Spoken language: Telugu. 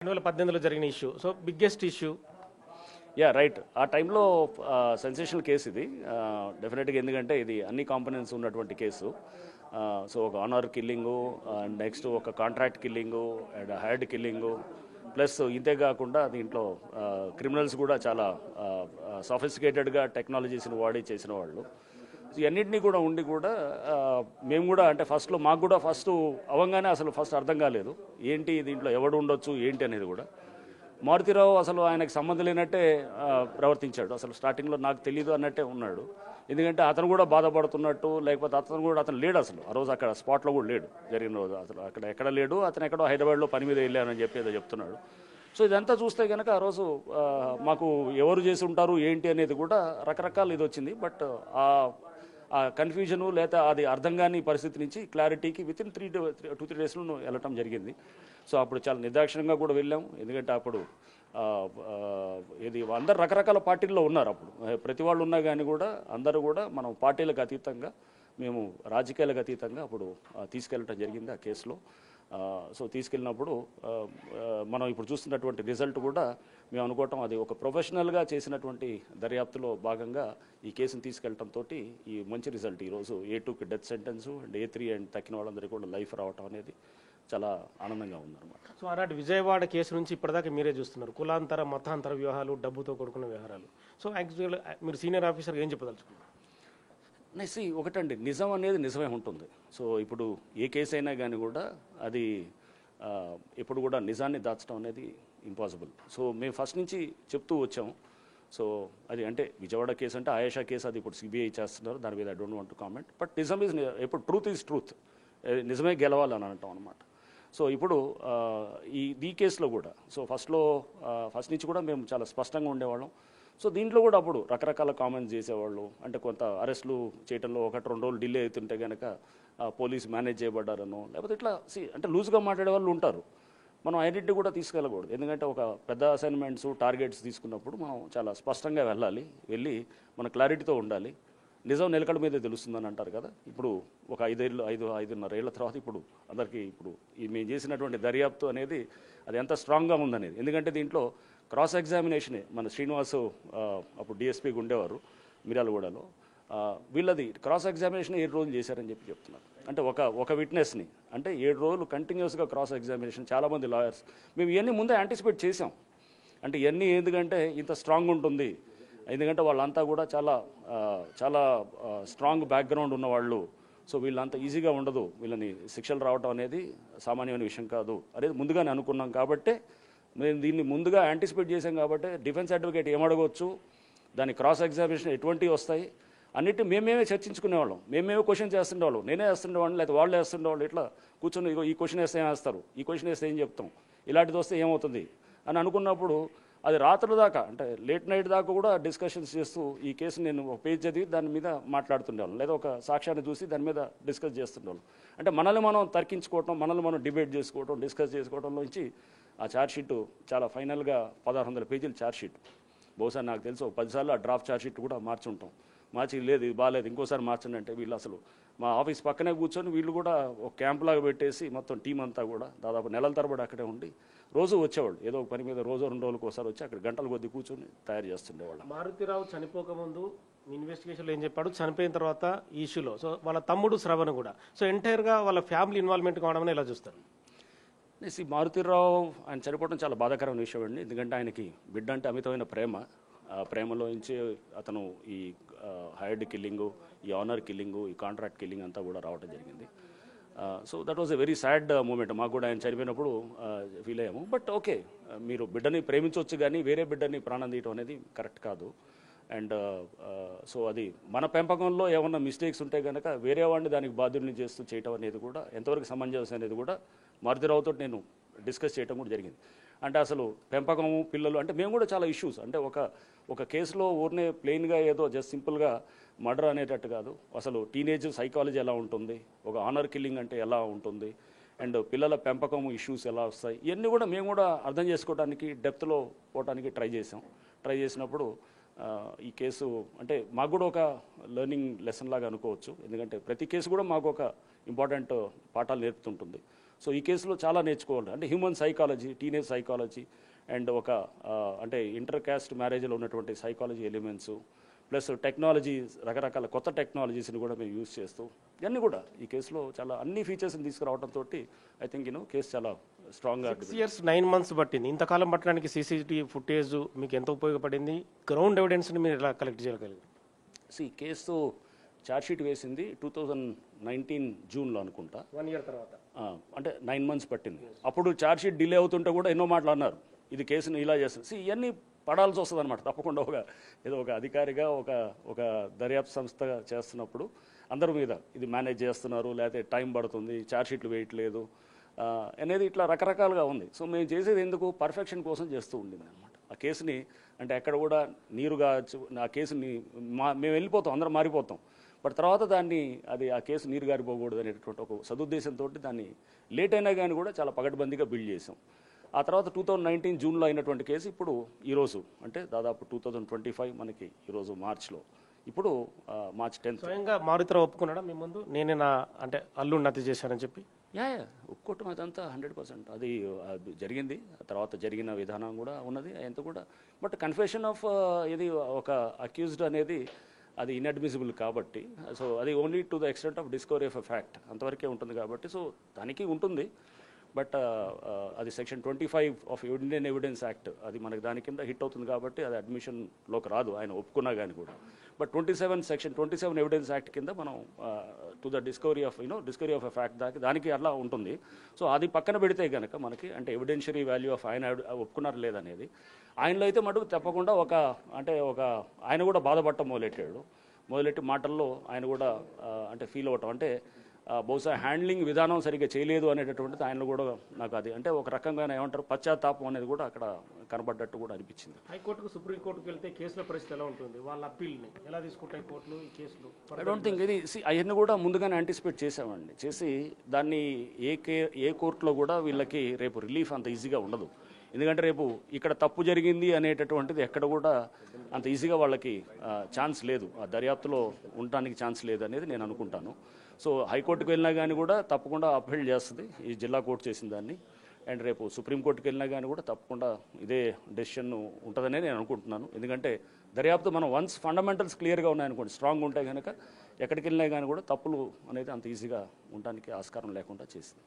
2018లో జరిగిన issue. So biggest issue. Yeah right. ఆ టైంలో సెన్సేషనల్ కేసు ఇది డెఫినెట్గా, ఎందుకంటే ఇది అన్ని కాంపోనెంట్స్ ఉన్నటువంటి కేసు. సో ఒక ఆనర్ కిల్లింగు, నెక్స్ట్ ఒక కాంట్రాక్ట్ కిల్లింగు అండ్ హైర్డ్ కిల్లింగు, ప్లస్ ఇంతే కాకుండా దీంట్లో క్రిమినల్స్ కూడా చాలా సఫిస్టికేటెడ్గా టెక్నాలజీస్ని వాడి చేసిన వాళ్ళు. ఇవన్నింటినీ కూడా ఉండి కూడా మేము కూడా అంటే ఫస్ట్లో మాకు కూడా ఫస్ట్ అవంగానే అసలు ఫస్ట్ అర్థం కాలేదు ఏంటి దీంట్లో ఎవడు ఉండొచ్చు ఏంటి అనేది కూడా. మారుతిరావు అసలు ఆయనకు సంబంధం లేనట్టే ప్రవర్తించాడు. అసలు స్టార్టింగ్లో నాకు తెలియదు అన్నట్టే ఉన్నాడు. ఎందుకంటే అతను కూడా బాధపడుతున్నట్టు, లేకపోతే అతను లేడు అసలు ఆ రోజు అక్కడ స్పాట్లో కూడా లేడు జరిగిన రోజు. అసలు అక్కడ ఎక్కడ లేడు, అతను ఎక్కడో హైదరాబాద్లో పని మీద వెళ్ళానని చెప్పి ఏదో చెప్తున్నాడు. సో ఇదంతా చూస్తే కనుక ఆ రోజు మాకు ఎవరు చేసి ఉంటారు ఏంటి అనేది కూడా రకరకాల ఇది వచ్చింది. బట్ ఆ కన్ఫ్యూజను లేదా అది అర్థం కాని పరిస్థితి నుంచి క్లారిటీకి వితిన్ 2-3 డేస్లో వెళ్ళటం జరిగింది. సో అప్పుడు చాలా నిర్దాక్షిణ్యంగా కూడా వెళ్ళాం. ఎందుకంటే అప్పుడు ఇది అందరు రకరకాల పార్టీల్లో ఉన్నారు. అప్పుడు ప్రతి వాళ్ళు ఉన్నా కానీ కూడా అందరూ కూడా మనం పార్టీలకు అతీతంగా, మేము రాజకీయాలకు అతీతంగా అప్పుడు తీసుకెళ్ళటం జరిగింది ఆ కేసులో. సో తీసుకెళ్ళినప్పుడు మనం ఇప్పుడు చూస్తున్నటువంటి రిజల్ట్ కూడా మేము అనుకోవటం అది ఒక ప్రొఫెషనల్గా చేసినటువంటి దర్యాప్తులో భాగంగా ఈ కేసును తీసుకెళ్ళటంతో ఈ మంచి రిజల్ట్ ఈరోజు A2కి death sentence and A3 and తక్కిన వాళ్ళందరికీ కూడా లైఫ్ రావటం అనేది చాలా ఆనందంగా ఉందన్నమాట. సో అలాంటి విజయవాడ కేసు నుంచి ఇప్పటిదాకా మీరే చూస్తున్నారు, కులాంతర మతాంతర వ్యవహారాలు, డబ్బుతో కూడుకున్న వ్యవహారాలు. సో యాక్చువల్ మీరు సీనియర్ ఆఫీసర్గా ఏం చెప్పదలుచుకున్నారు? ఒకటండి, నిజం అనేది నిజమే ఉంటుంది. సో ఇప్పుడు ఏ కేసు అయినా కానీ కూడా అది ఎప్పుడు కూడా నిజాన్ని దాచడం అనేది ఇంపాసిబుల్. సో మేము ఫస్ట్ నుంచి చెప్తూ వచ్చాము. సో అది అంటే విజయవాడ కేసు అంటే ఆయేషా కేసు, అది ఇప్పుడు CBI చేస్తున్నారు, దాని మీద I don't want to comment. But నిజం ఈజ్ ఎప్పుడు ట్రూత్ ఈజ్ ట్రూత్, నిజమే గెలవాలని అంటాం అనమాట. సో ఇప్పుడు ఈ కేసులో కూడా సో ఫస్ట్ నుంచి కూడా మేము చాలా స్పష్టంగా ఉండేవాళ్ళం. సో దీంట్లో కూడా అప్పుడు రకరకాల కామెంట్స్ చేసేవాళ్ళు. అంటే కొంత అరెస్టులు చేయడంలో 1-2 రోజులు డిలే అవుతుంటే కనుక పోలీసు మేనేజ్ చేయబడ్డారనో, లేకపోతే ఇట్లా అంటే లూజ్గా మాట్లాడే వాళ్ళు ఉంటారు. మనం ఐడెంటిటీ కూడా తీసుకెళ్ళకూడదు. ఎందుకంటే ఒక పెద్ద అసైన్మెంట్స్, టార్గెట్స్ తీసుకున్నప్పుడు మనం చాలా స్పష్టంగా వెళ్ళి మన క్లారిటీతో ఉండాలి. నిజం నిలకడ మీదే తెలుస్తుందని అంటారు కదా. ఇప్పుడు ఒక 5-5.5 ఏళ్ల తర్వాత ఇప్పుడు అందరికీ ఇప్పుడు మేము చేసినటువంటి దర్యాప్తు అనేది అది ఎంత స్ట్రాంగ్గా ఉందనేది. ఎందుకంటే దీంట్లో క్రాస్ ఎగ్జామినేషనే మన శ్రీనివాసు అప్పుడు DSPగా ఉండేవారు మిర్యాలగూడలో, వీళ్ళది క్రాస్ ఎగ్జామినేషన్ 7 రోజులు చేశారని చెప్తున్నారు. అంటే ఒక విట్నెస్ని అంటే 7 రోజులు కంటిన్యూస్గా క్రాస్ ఎగ్జామినేషన్. చాలామంది లాయర్స్ మేము ఇవన్నీ ముందే యాంటిసిపేట్ చేసాం. అంటే ఇవన్నీ ఎందుకంటే ఇంత స్ట్రాంగ్ ఉంటుంది, ఎందుకంటే వాళ్ళంతా కూడా చాలా స్ట్రాంగ్ బ్యాక్గ్రౌండ్ ఉన్నవాళ్ళు. సో వీళ్ళంతా ఈజీగా ఉండదు, వీళ్ళని శిక్షలు రావడం అనేది సామాన్యమైన విషయం కాదు అనేది ముందుగానే అనుకున్నాం. కాబట్టే మేము దీన్ని ముందుగా యాంటిసిపేట్ చేసాం. కాబట్టి డిఫెన్స్ అడ్వకేట్ ఏమడగవచ్చు, దాని క్రాస్ ఎగ్జామినేషన్ ఎటువంటివి వస్తాయి అన్నిటి మేమేమే చర్చించుకునేవాళ్ళం, మేమేమే క్వశ్చన్ చేస్తుండేవాళ్ళం. నేనే వేస్తుండేవాళ్ళం, లేకపోతే వాళ్ళు వేస్తుండేవాళ్ళు. ఇట్లా కూర్చొని ఈ క్వశ్చన్ వేస్తే ఏం వేస్తారు, ఈ క్వశ్చన్ వేస్తే ఏం చెప్తాం, ఇలాంటిది వస్తే ఏమవుతుంది అని అనుకున్నప్పుడు అది రాత్రుల దాకా అంటే లేట్ నైట్ దాకా కూడా డిస్కషన్స్ చేస్తూ ఈ కేసు నేను ఒక పేజ్ చదివి దాని మీద మాట్లాడుతుండేవాళ్ళం, లేదా ఒక సాక్ష్యాన్ని చూసి దాని మీద డిస్కస్ చేస్తుండేవాళ్ళం. అంటే మనల్ని మనం తర్కించుకోవటం, మనల్ని మనం డిబేట్ చేసుకోవటం, డిస్కస్ చేసుకోవడంలోంచి ఆ ఛార్జ్షీట్ చాలా ఫైనల్గా 1600 పేజీల ఛార్జ్షీట్. బహుశా నాకు తెలుసు 10 సార్లు ఆ డ్రాఫ్ట్ ఛార్జ్షీట్ కూడా మార్చుంటాం. మార్చి లేదు ఇది బాగాలేదు ఇంకోసారి మార్చండి అంటే వీళ్ళు అసలు మా ఆఫీస్ పక్కనే కూర్చొని వీళ్ళు కూడా ఒక క్యాంప్ లాగా పెట్టేసి మొత్తం టీం అంతా కూడా దాదాపు నెలల తరబడి అక్కడే ఉండి రోజు వచ్చేవాళ్ళు. ఏదో ఒక పని మీద 2 రోజులకు ఒకసారి వచ్చి అక్కడ గంటల కొద్దీ కూర్చొని తయారు చేస్తుండేవాళ్ళు. మారుతిరావు చనిపోకముందు ఇన్వెస్టిగేషన్లో ఏం చెప్పాడు, చనిపోయిన తర్వాత ఈ ఇష్యూలో సో వాళ్ళ తమ్ముడు శ్రవణ్ కూడా సో ఎంటైర్గా వాళ్ళ ఫ్యామిలీ ఇన్వాల్వ్మెంట్ కావడం ఎలా చూస్తారు? మారుతిరావు ఆయన చనిపోవడం చాలా బాధాకరమైన విషయం అండి. ఎందుకంటే ఆయనకి బిడ్డ అంటే అమితమైన ప్రేమ. ఆ ప్రేమలో నుంచి అతను ఈ హైర్డ్ కిల్లింగు, ఈ ఆనర్ కిల్లింగు, ఈ కాంట్రాక్ట్ కిల్లింగ్ అంతా కూడా రావడం జరిగింది. So that was a very sad moment. మాకు కూడా ఆయన చనిపోయినప్పుడు ఫీల్ అయ్యాము. బట్ ఓకే, మీరు బిడ్డని ప్రేమించవచ్చు కానీ వేరే బిడ్డని ప్రాణం తీయటం అనేది కరెక్ట్ కాదు. అండ్ సో అది మన పెంపకంలో ఏమన్నా మిస్టేక్స్ ఉంటే కనుక వేరే వాడిని దానికి బాధ్యుల్ని చేస్తూ చేయటం అనేది కూడా ఎంతవరకు సమంజసం అనేది కూడా మారుతిరావుతో నేను డిస్కస్ చేయడం కూడా జరిగింది. అంటే అసలు పెంపకము, పిల్లలు అంటే మేము కూడా చాలా ఇష్యూస్ అంటే ఒక కేసులో ఊరినే ప్లెయిన్గా ఏదో జస్ట్ సింపుల్గా మర్డర్ అనేటట్టు కాదు. అసలు టీనేజ్ సైకాలజీ ఎలా ఉంటుంది, ఒక ఆనర్ కిల్లింగ్ అంటే ఎలా ఉంటుంది, అండ్ పిల్లల పెంపకం ఇష్యూస్ ఎలా వస్తాయి, ఇవన్నీ కూడా మేము కూడా అర్థం చేసుకోవడానికి డెప్త్లో పోవడానికి ట్రై చేసినప్పుడు ఈ కేసు అంటే మాకు కూడా ఒక లెర్నింగ్ లెసన్ లాగా అనుకోవచ్చు. ఎందుకంటే ప్రతి కేసు కూడా మాకు ఒక ఇంపార్టెంట్ పాఠాలు నేర్పుతుంటుంది. సో ఈ కేసులో చాలా నేర్చుకోవాలి, అంటే human psychology, teenage psychology and ఒక అంటే ఇంటర్ కాస్ట్ మ్యారేజ్లో ఉన్నటువంటి సైకాలజీ ఎలిమెంట్స్ ప్లస్ టెక్నాలజీ, రకరకాల కొత్త టెక్నాలజీస్ని కూడా మేము యూజ్ చేస్తూ ఇవన్నీ కూడా ఈ కేసులో చాలా అన్ని ఫీచర్స్ని తీసుకురావడంతో ఐ థింక్ కేసు చాలా స్ట్రాంగ్గా 6 years 9 months పట్టింది. ఇంతకాలం పట్టడానికి సీసీటీవీ ఫుటేజ్ మీకు ఎంత ఉపయోగపడింది? గ్రౌండ్ ఎవిడెన్స్ని మీరు ఎలా కలెక్ట్ చేయగలిగారు? కేసు ఛార్జ్షీట్ వేసింది 2019 జూన్లో అనుకుంటా. 1 year తర్వాత అంటే 9 months పట్టింది. అప్పుడు ఛార్జ్షీట్ డిలే అవుతుంటే కూడా ఎన్నో మాటలు అన్నారు, ఇది కేసును ఇలా చేస్తుంది. ఇవన్నీ పడాల్సి వస్తుంది అనమాట తప్పకుండా. ఏదో ఒక అధికారిగా ఒక దర్యాప్తు సంస్థ చేస్తున్నప్పుడు అందరి మీద ఇది మేనేజ్ చేస్తున్నారు, లేకపోతే టైం పడుతుంది, ఛార్జ్షీట్లు వేయట్లేదు అనేది ఇట్లా రకరకాలుగా ఉంది. సో మేము చేసేది ఎందుకు, పర్ఫెక్షన్ కోసం చేస్తూ ఉండింది అనమాట. ఆ కేసుని అంటే ఎక్కడ కూడా నీరుగా ఆ కేసుని మేము వెళ్ళిపోతాం, అందరం మారిపోతాం, బట్ తర్వాత దాన్ని ఆ కేసు నీరు గారిపోకూడదు అనేటటువంటి ఒక సదుద్దేశంతో దాన్ని లేట్ అయినా కానీ కూడా చాలా పగడ్బందీగా బిల్డ్ చేసాం. ఆ తర్వాత 2019 జూన్లో అయినటువంటి కేసు ఇప్పుడు ఈరోజు అంటే దాదాపు 2025 మనకి ఈరోజు మార్చ్లో, ఇప్పుడు మార్చ్ 10th. స్వయంగా మారుతిరావు ఒప్పుకున్నాడా మీ ముందు, నేనే నా అంటే అల్లుడిని హత్య చేశానని చెప్పి? ఒప్పుకోవటం అదంతా 100% అది జరిగింది. తర్వాత జరిగిన విధానం కూడా ఉన్నది ఎంత కూడా, బట్ కన్ఫెషన్ ఆఫ్ ఇది ఒక అక్యూజ్డ్ అనేది అది ఇన్అడ్మిసిబుల్ కాబట్టి, సో అది only to the extent of discovery of a fact అంతవరకే ఉంటుంది కాబట్టి, సో దానికి ఉంటుంది. బట్ అది section 25 of Indian evidence act అది మనకి దాని కింద హిట్ అవుతుంది కాబట్టి అది అడ్మిషన్లోకి రాదు ఆయన ఒప్పుకున్నా కానీ కూడా. బట్ సెక్షన్ 27 ఎవిడెన్స్ యాక్ట్ కింద మనం to the discovery of a fact దానికి అట్లా ఉంటుంది. సో అది పక్కన పెడితే కనుక మనకి అంటే ఎవిడెన్షియరీ వాల్యూ ఆఫ్ ఆయన ఒప్పుకున్నారు లేదనేది, ఆయనలో అయితే మటుకు తప్పకుండా ఆయన కూడా బాధపడటం మొదలెట్టి మాటల్లో ఆయన కూడా అంటే ఫీల్ అవ్వటం, అంటే బహుశా హ్యాండ్లింగ్ విధానం సరిగ్గా చేయలేదు అనేటటువంటిది ఆయనలో కూడా నాకు అది అంటే ఒక రకంగా ఏమంటారు పశ్చాత్తాపం అనేది కూడా అక్కడ కనబడ్డట్టు కూడా అనిపించింది. హైకోర్టుకు సుప్రీంకోర్టుకు వెళ్తే కేసుల పరిస్థితి ఎలా ఉంటుంది, వాళ్ళ అప్పీల్ని ఎలా తీసుకుంటాయి కోర్టులు ఈ కేసులు? ఐ డోంట్ థింక్ ఇది అవన్నీ కూడా ముందుగానే యాంటిసిపేట్ చేసామండి. చేసి దాన్ని ఏ కోర్టులో కూడా వీళ్ళకి రేపు రిలీఫ్ అంత ఈజీగా ఉండదు. ఎందుకంటే రేపు ఇక్కడ తప్పు జరిగింది అనేటటువంటిది ఎక్కడ కూడా అంత ఈజీగా వాళ్ళకి ఛాన్స్ లేదు, ఆ దర్యాప్తులో ఉండటానికి ఛాన్స్ లేదు అనేది నేను అనుకుంటాను. సో హైకోర్టుకు వెళ్ళినా కానీ కూడా తప్పకుండా అప్హెల్డ్ చేస్తుంది ఈ జిల్లా కోర్టు చేసిన దాన్ని, అండ్ రేపు సుప్రీంకోర్టుకు వెళ్ళినా కానీ కూడా తప్పకుండా ఇదే డెసిషన్ ఉంటుందనే నేను అనుకుంటున్నాను. ఎందుకంటే దర్యాప్తు మనం వన్స్ ఫండమెంటల్స్ క్లియర్గా ఉన్నాయనుకోండి, స్ట్రాంగ్ ఉంటాయి కనుక ఎక్కడికి వెళ్ళినా కానీ కూడా తప్పులు అనేది అంత ఈజీగా ఉండడానికి ఆస్కారం లేకుండా చేసింది.